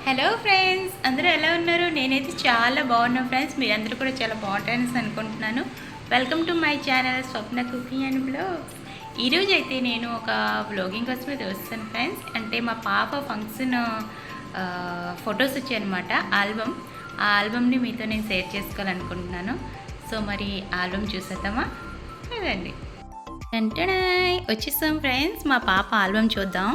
Hello friends, అందరూ ఎలా ఉన్నారు? నేనైతే చాలా బాగున్నా ఫ్రెండ్స్. మీరందరూ కూడా చాలా బాగుంటారని అనుకుంటున్నాను. Welcome to my channel Swapna cooking and blogs. ఈరోజు అయితే నేను ఒక బ్లాగింగ్ కోసం అయితే వస్తాను ఫ్రెండ్స్. అంటే మా పాప ఫంక్షన్ ఫొటోస్ వచ్చాయన్నమాట, ఆల్బమ్. ఆ ఆల్బమ్ని మీతో నేను షేర్ చేసుకోవాలనుకుంటున్నాను. సో మరి ఆల్బమ్ చూసేద్దామా? అదండి, వెంటనే వచ్చేస్తాం ఫ్రెండ్స్. మా పాప ఆల్బమ్ చూద్దాం.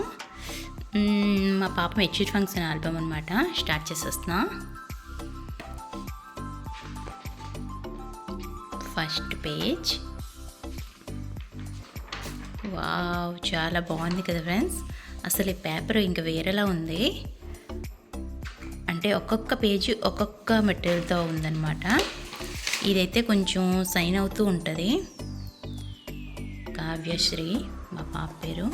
మా పాప మెచ్యూర్ ఫంక్షన్ ఆల్బమ్ అనమాట. స్టార్ట్ చేసేస్తున్నా. First page. వావ్, చాలా బాగుంది కదా ఫ్రెండ్స్. అసలు ఈ పేపర్ ఇంకా వేరేలా ఉంది. అంటే ఒక్కొక్క పేజ్ ఒక్కొక్క మెటీరియల్తో ఉందన్నమాట. ఇదైతే కొంచెం సైన్ అవుతూ ఉంటుంది. కావ్యశ్రీ మా పాప పేరు.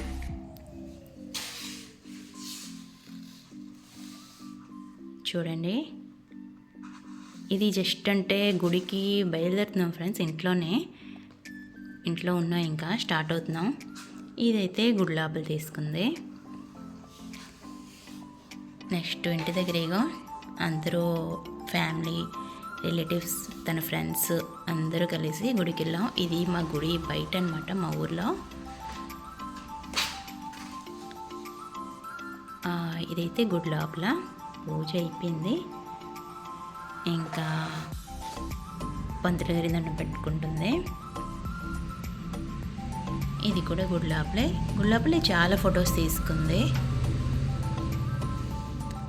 చూడండి, ఇది జస్ట్ అంటే గుడికి బయలుదేరుతున్నాం ఫ్రెండ్స్. ఇంట్లో ఉన్నాం, ఇంకా స్టార్ట్ అవుతున్నాం. ఇదైతే గుడి లోపల తీసుకుంది. నెక్స్ట్ ఇంటి దగ్గర ఇగో అందరూ ఫ్యామిలీ, రిలేటివ్స్, తన ఫ్రెండ్స్ అందరూ కలిసి గుడికి వెళ్ళాం. ఇది మా గుడి బయట అనమాట, మా ఊర్లో. ఇదైతే గుడి లోపల పూజ అయిపోయింది. ఇంకా పంతులు గారి దండం పెట్టుకుంటుంది. ఇది కూడా గుడి లోపలే చాలా ఫొటోస్ తీసుకుంది.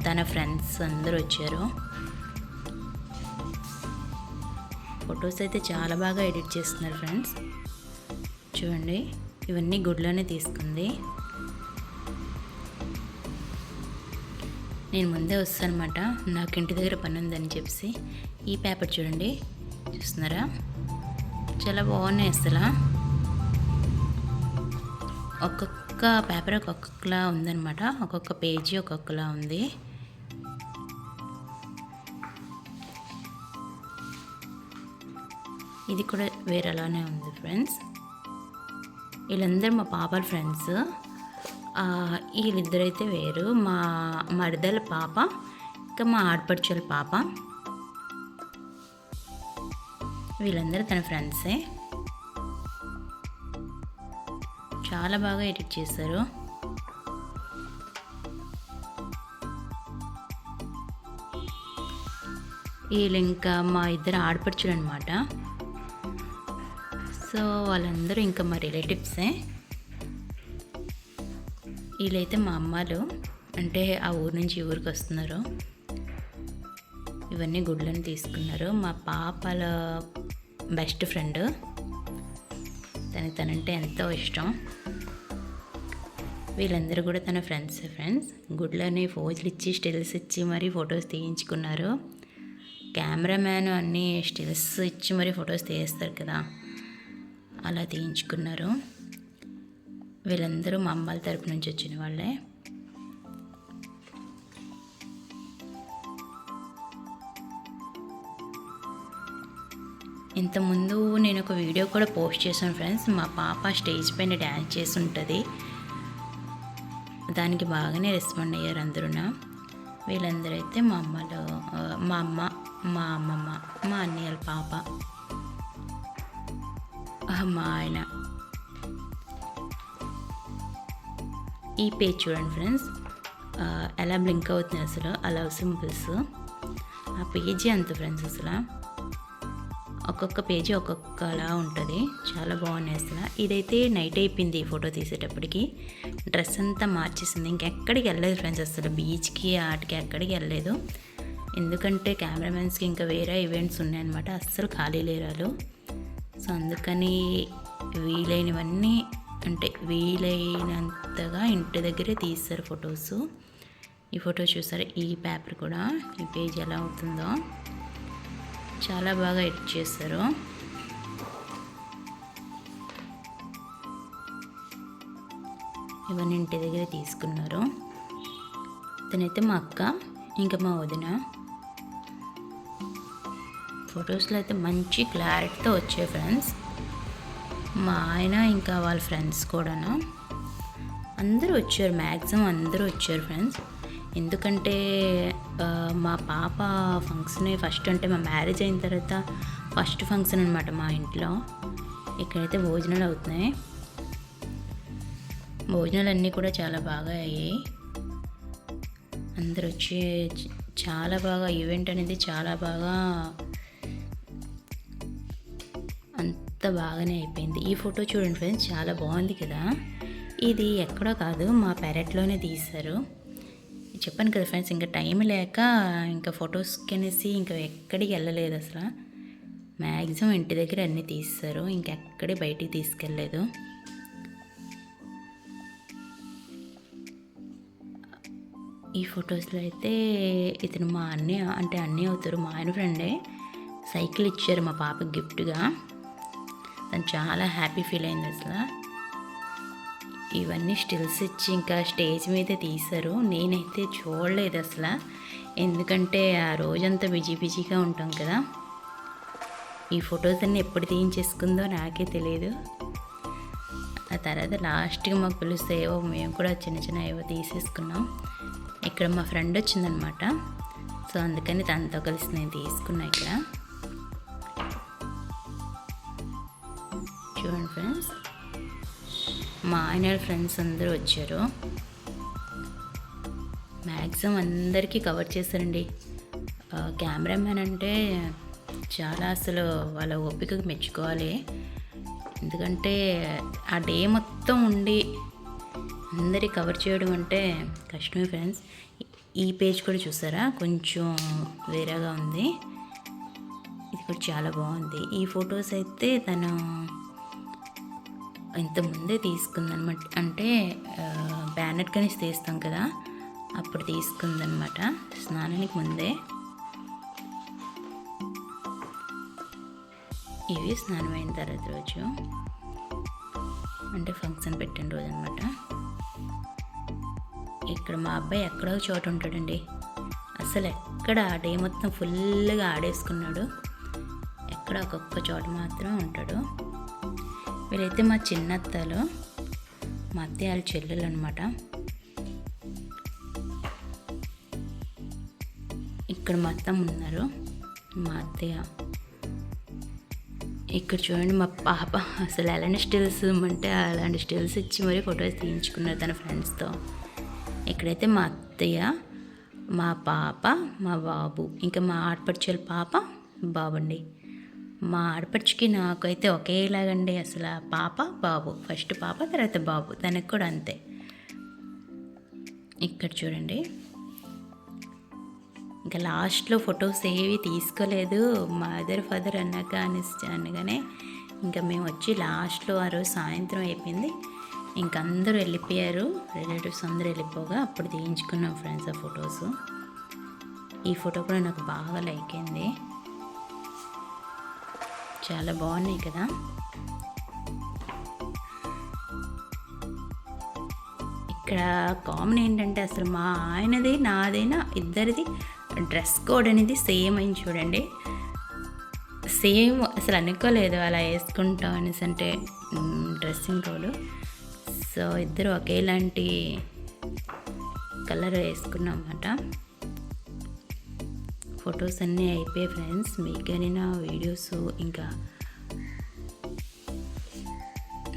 తన ఫ్రెండ్స్ అందరూ వచ్చారు. ఫొటోస్ అయితే చాలా బాగా ఎడిట్ చేస్తున్నారు ఫ్రెండ్స్. చూడండి, ఇవన్నీ గుడిలోనే తీసుకుంది. నేను ముందే వస్తాను అనమాట, నాకు ఇంటి దగ్గర పని ఉందని చెప్పి. ఈ పేపర్ చూడండి, చూస్తున్నారా? చాలా బాగున్నాయి అసలు. ఒక్కొక్క పేపర్ ఒక్కొక్కలా ఉందన్నమాట. ఒక్కొక్క పేజీ ఒక్కొక్కలా ఉంది. ఇది కూడా వేరేలానే ఉంది ఫ్రెండ్స్. వీళ్ళందరూ మా పాప ఫ్రెండ్స్. వీళ్ళిద్దరైతే వేరు, మా మరదల పాప, ఇంకా మా ఆడపడుచుల పాప. వీళ్ళందరూ తన ఫ్రెండ్సే. చాలా బాగా ఎడిట్ చేశారు. వీళ్ళు ఇంకా మా ఇద్దరు ఆడపడుచులు అనమాట. సో వాళ్ళందరూ ఇంకా మా రిలేటివ్సే. వీళ్ళైతే మా అమ్మాలు, అంటే ఆ ఊరు నుంచి ఈ ఊరికి వస్తున్నారు. ఇవన్నీ గుడ్లను తీసుకున్నారు. మా పాపల బెస్ట్ ఫ్రెండ్, తనంటే ఎంతో ఇష్టం. వీళ్ళందరూ కూడా తన ఫ్రెండ్స్. గుడ్లని ఫోజులు ఇచ్చి, స్టిల్స్ ఇచ్చి మరీ ఫొటోస్ తీయించుకున్నారు. కెమెరామ్యాన్ అన్నీ స్టిల్స్ ఇచ్చి మరీ ఫొటోస్ తీస్తారు కదా, అలా తీయించుకున్నారు. వీళ్ళందరూ మా అమ్మాల తరపు నుంచి వచ్చిన వాళ్ళే. ఇంతకుముందు నేను ఒక వీడియో కూడా పోస్ట్ చేశాను ఫ్రెండ్స్. మా పాప స్టేజ్ పైన డ్యాన్స్ చేసి ఉంటుంది. దానికి బాగానే రెస్పాండ్ అయ్యారు అందరూ. వీళ్ళందరూ అయితే మా అమ్మలు, మా అమ్మ, మా అమ్మమ్మ, మా అన్నయ్యల పాప, మా ఆయన. ఈ పేజ్ చూడండి ఫ్రెండ్స్, ఎలా బ్లింక్ అవుతుంది అసలు, అలా సింపుల్స్. ఆ పేజీ అంత ఫ్రెండ్స్, అసలు ఒక్కొక్క పేజీ ఒక్కొక్కలా ఉంటుంది. చాలా బాగున్నాయి అసలు. ఇదైతే నైట్ అయిపోయింది ఈ ఫోటో తీసేటప్పటికి. డ్రెస్ అంతా మార్చేసింది. ఇంకెక్కడికి వెళ్ళలేదు ఫ్రెండ్స్, అసలు బీచ్కి ఆటికి ఎక్కడికి వెళ్ళలేదు. ఎందుకంటే కెమెరామెన్స్కి ఇంకా వేరే ఈవెంట్స్ ఉన్నాయన్నమాట. అస్సలు ఖాళీ లేరాలు. సో అందుకని వీలైనవన్నీ, అంటే వీలైనంతగా ఇంటి దగ్గరే తీస్తారు ఫొటోస్. ఈ ఫోటో చూసారు, ఈ పేపర్ కూడా, ఈ పేజ్ ఎలా అవుతుందో చాలా బాగా ఎడిట్ చేస్తారు. ఇవన్నీ ఇంటి దగ్గరే తీసుకున్నారు. తనైతే మా అక్క, ఇంకా మా వదిన. ఫొటోస్లో అయితే మంచి క్లారిటీతో వచ్చాయి ఫ్రెండ్స్. మా ఆయన ఇంకా వాళ్ళ ఫ్రెండ్స్ కూడా అందరూ వచ్చారు, మ్యాక్సిమం అందరూ వచ్చారు ఫ్రెండ్స్. ఎందుకంటే మా పాప ఫంక్షనే ఫస్ట్, అంటే మా మ్యారేజ్ అయిన తర్వాత ఫస్ట్ ఫంక్షన్ అనమాట మా ఇంట్లో. ఇక్కడైతే భోజనాలు అవుతున్నాయి. భోజనాలు అన్నీ కూడా చాలా బాగా అయ్యాయి. అందరూ వచ్చి చాలా బాగా ఈవెంట్ అనేది చాలా బాగా అంత బాగానే అయిపోయింది. ఈ ఫోటో చూడండి ఫ్రెండ్స్, చాలా బాగుంది కదా. ఇది ఎక్కడో కాదు, మా పెరట్లోనే తీశారు. చెప్పాను కదా ఫ్రెండ్స్, ఇంకా టైం లేక ఇంకా ఫొటోస్కి అనేసి ఇంకా ఎక్కడికి వెళ్ళలేదు అసలు. మ్యాక్సిమం ఇంటి దగ్గర అన్నీ తీస్తారు, ఇంకెక్కడే బయటికి తీసుకెళ్ళలేదు. ఈ ఫొటోస్లో అయితే ఇతను మా అన్నయ్య, అంటే అన్నయ్య అవుతారు, మా ఆయన ఫ్రెండే, సైకిల్ ఇచ్చారు మా పాపకి గిఫ్ట్గా. తను చాలా హ్యాపీ ఫీల్ అయింది అసలు. ఇవన్నీ స్టిల్స్ ఇచ్చి ఇంకా స్టేజ్ మీదే తీశారు. నేనైతే చూడలేదు అసలు, ఎందుకంటే ఆ రోజంతా బిజీగా ఉంటాం కదా. ఈ ఫొటోస్ అన్నీ ఎప్పుడు తీయించేసుకుందో నాకే తెలియదు. ఆ తర్వాత లాస్ట్గా మాకు పిలిస్తే ఏవో మేము కూడా చిన్న ఏవో తీసేసుకున్నాం. ఇక్కడ మా ఫ్రెండ్ వచ్చిందనమాట, సో అందుకని తనతో కలిసి నేను తీసుకున్నా. ఇక్కడ చూడండి ఫ్రెండ్స్, మా ఆయన ఫ్రెండ్స్ అందరూ వచ్చారు. మ్యాక్సిమం అందరికీ కవర్ చేశారండి. కెమెరామ్యాన్ అంటే చాలా అసలు వాళ్ళ ఓపికకు మెచ్చుకోవాలి. ఎందుకంటే ఆ డే మొత్తం ఉండి అందరి కవర్ చేయడం అంటే కష్టమే ఫ్రెండ్స్. ఈ పేజ్ కూడా చూసారా, కొంచెం వేరేగా ఉంది. ఇది కూడా చాలా బాగుంది. ఈ ఫొటోస్ అయితే తను ఇంతకుముందే తీసుకుందనమాట, అంటే బ్యానర్ కనేసి తీస్తాం కదా, అప్పుడు తీసుకుందనమాట, స్నానానికి ముందే. ఇవి స్నానం అయిన తర్వాత రోజు, అంటే ఫంక్షన్ పెట్టిన రోజు అనమాట. ఇక్కడ మా అబ్బాయి ఎక్కడో చోట ఉంటాడండి, అసలు ఎక్కడ ఆ డే మొత్తం ఫుల్గా ఆడేసుకున్నాడు, ఎక్కడ ఒక్కొక్క చోట మాత్రం ఉంటాడు. వీళ్ళైతే మా చిన్నత్తలు, మా అత్తయ్య వాళ్ళ చెల్లెలు అనమాట. ఇక్కడ మా అత్తమ్మ ఉన్నారు, మా అత్తయ్య. ఇక్కడ చూడండి మా పాప అసలు ఎలాంటి స్టిల్స్ అంటే అలాంటి స్టిల్స్ ఇచ్చి మరీ ఫొటోస్ తీయించుకున్నారు తన ఫ్రెండ్స్తో. ఇక్కడైతే మా అత్తయ్య, మా పాప, మా బాబు, ఇంకా మా ఆడపడుచుల పాప, బాబు అండి. మా ఆడపడుచుకి నాకైతే ఒకేలాగండి అసలు, పాప బాబు, ఫస్ట్ పాప తర్వాత బాబు, తనకు కూడా అంతే. ఇక్కడ చూడండి, ఇంకా లాస్ట్లో ఫొటోస్ ఏవి తీసుకోలేదు, మదర్ ఫాదర్ అనగానే ఇంకా మేము వచ్చి లాస్ట్లో ఆ రోజు సాయంత్రం అయిపోయింది, ఇంక అందరూ వెళ్ళిపోయారు, రిలేటివ్స్ అందరూ వెళ్ళిపోగా అప్పుడు తీయించుకున్నాం ఫ్రెండ్స్ ఆ ఫొటోస్. ఈ ఫోటో కూడా నాకు బాగా లైక్ అయింది, చాలా బాగున్నాయి కదా. ఇక్కడ కామన్ ఏంటంటే అసలు మా ఆయనది నాదైనా ఇద్దరిది డ్రెస్ కోడ్ అనేది సేమ్ అయింది చూడండి. సేమ్ అసలు అనుకోలేదు అలా వేసుకుంటాం అనేసి, అంటే డ్రెస్సింగ్ కోడ్. సో ఇద్దరు ఒకేలాంటి కలర్ వేసుకున్నాం అన్నమాట. ఫొటోస్ అన్నీ అయిపోయాయి ఫ్రెండ్స్. మీకు నా వీడియోస్, ఇంకా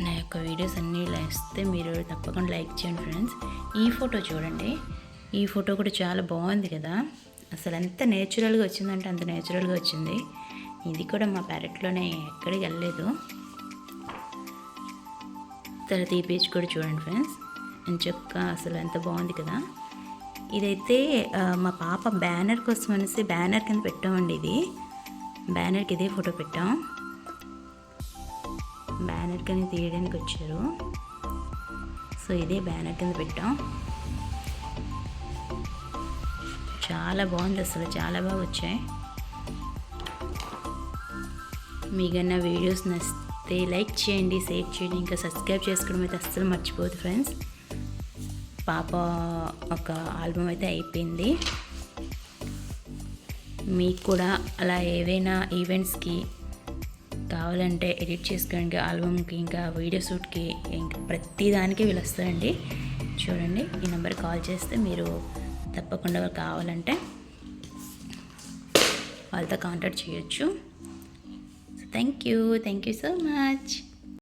నా యొక్క వీడియోస్ అన్నీ ఇలా ఇస్తే మీరు తప్పకుండా లైక్ చేయండి ఫ్రెండ్స్. ఈ ఫోటో చూడండి, ఈ ఫోటో కూడా చాలా బాగుంది కదా. అసలు ఎంత నేచురల్గా వచ్చిందంటే అంత నేచురల్గా వచ్చింది. ఇది కూడా మా పెరట్లోనే, ఎక్కడికి వెళ్ళలేదు. తర్వాత ఈ పేజ్ కూడా చూడండి ఫ్రెండ్స్, ఎంచక్క అసలు ఎంత బాగుంది కదా. ఇదైతే మా పాప బ్యానర్ కోసం అనేసి బ్యానర్ కింద పెట్టామండి. ఇది బ్యానర్కి ఇదే ఫోటో పెట్టాం, బ్యానర్ కింద తీయడానికి వచ్చారు. సో ఇదే బ్యానర్ కింద పెట్టాం. చాలా బాగుంది అసలు, చాలా బాగా వచ్చాయి. మీకన్నా వీడియోస్ నచ్చితే లైక్ చేయండి, షేర్ చేయండి, ఇంకా సబ్స్క్రైబ్ చేసుకోవడం అయితే అస్సలు మర్చిపోదు ఫ్రెండ్స్. పాప ఒక ఆల్బమ్ అయితే అయిపోయింది. మీకు కూడా అలా ఏవైనా ఈవెంట్స్కి కావాలంటే ఎడిట్ చేసుకోవడానికి, ఆల్బమ్కి, ఇంకా వీడియో షూట్కి, ఇంకా ప్రతి దానికి వీళ్ళు వస్తారండి. చూడండి, ఈ నెంబర్ కాల్ చేస్తే మీరు తప్పకుండా కావాలంటే వాళ్ళతో కాంటాక్ట్ చేయొచ్చు. So thank you so much.